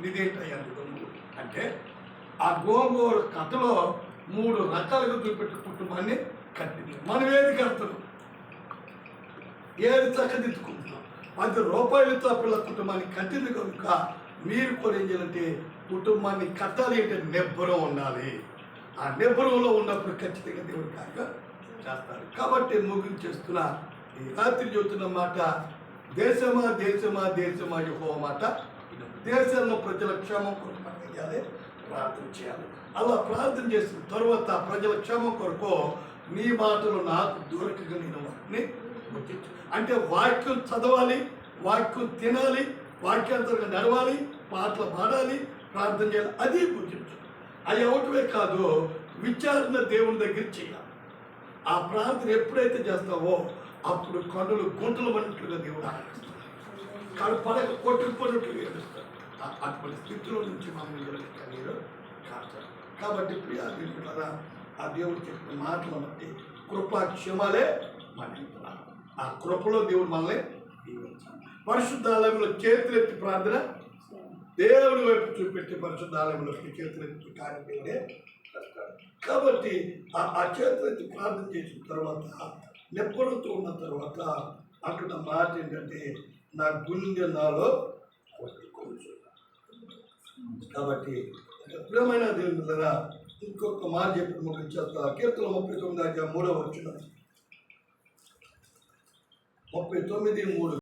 ఇదేంటయ్యా అంటే ఆ గోంగూర కథలో 3 రకాలుగా చూపెట్టే కుటుంబాన్ని కట్టింది. మనం ఏది కడుతున్నాం, ఏది చక్కదిద్దుకుంటున్నాం. 10 రూపాయలతో పిల్ల కుటుంబాన్ని కట్టింది కనుక మీరు కూడా ఏం చేయాలంటే కుటుంబాన్ని కట్టాలి అంటే నిబ్బరం ఉండాలి. ఆ నిబ్బరంలో ఉన్నప్పుడు ఖచ్చితంగా దేవుడి కార్యం చేస్తారు. కాబట్టి ముగించేస్తున్న ఈ రాత్రి చెబుతున్న మాట, దేశమా దేశమా దేశమా యెహోవా మాట, దేశంలో ప్రజల క్షేమం కొరకు మనం చేయాలి, ప్రార్థన చేయాలి. అలా ప్రార్థన చేసిన తర్వాత ప్రజల క్షేమం కొరకు నీ మాటలు నాకు దొరకగా నేను వాటిని గుర్తించు. అంటే వాక్యం చదవాలి, వాక్యం తినాలి, వాక్యాంతరంగా నడవాలి, పాటలు పాడాలి, ప్రార్థన చేయాలి. అది గుర్తించు. అది ఒకటివే కాదు, విచారణ దేవుని దగ్గర చేయాలి. ఆ ప్రార్థన ఎప్పుడైతే చేస్తావో అప్పుడు కన్నులు గుంటలు పడినట్లుగా దేవుడు ఆనందిస్తాడు, కడపడక కొట్టుకుపోయినట్లుగా ఏడుస్తాడు. అటువంటి స్థితిలో నుంచి మనం మీరు కాచాలి. కాబట్టి ప్రియా దేవుడు ఆ దేవుడు చెప్పిన మాటలు బట్టి కృపాక్షేమాలే మన ఆ కృపలో దేవుడు మనల్ని దీవించాలి. పరిశుద్ధాలయంలో చేతులెత్తి ప్రార్థన దేవుడి వైపు చూపెట్టి పరిశుద్ధాలయంలో చేతులెత్తి కార్యక్రమే. కాబట్టి ఆ చేతులెత్తి ప్రార్థన చేసిన తర్వాత నెప్పడంతో ఉన్న తర్వాత అంటున్న మాట ఏంటంటే నా గుండె నాలో కొట్టుకోవచ్చు. కాబట్టి ప్రియమైన దేవుని ద్వారా ఇంకొక మాట చెప్పి ముగించేస్తా. కీర్తన 39 3 39:3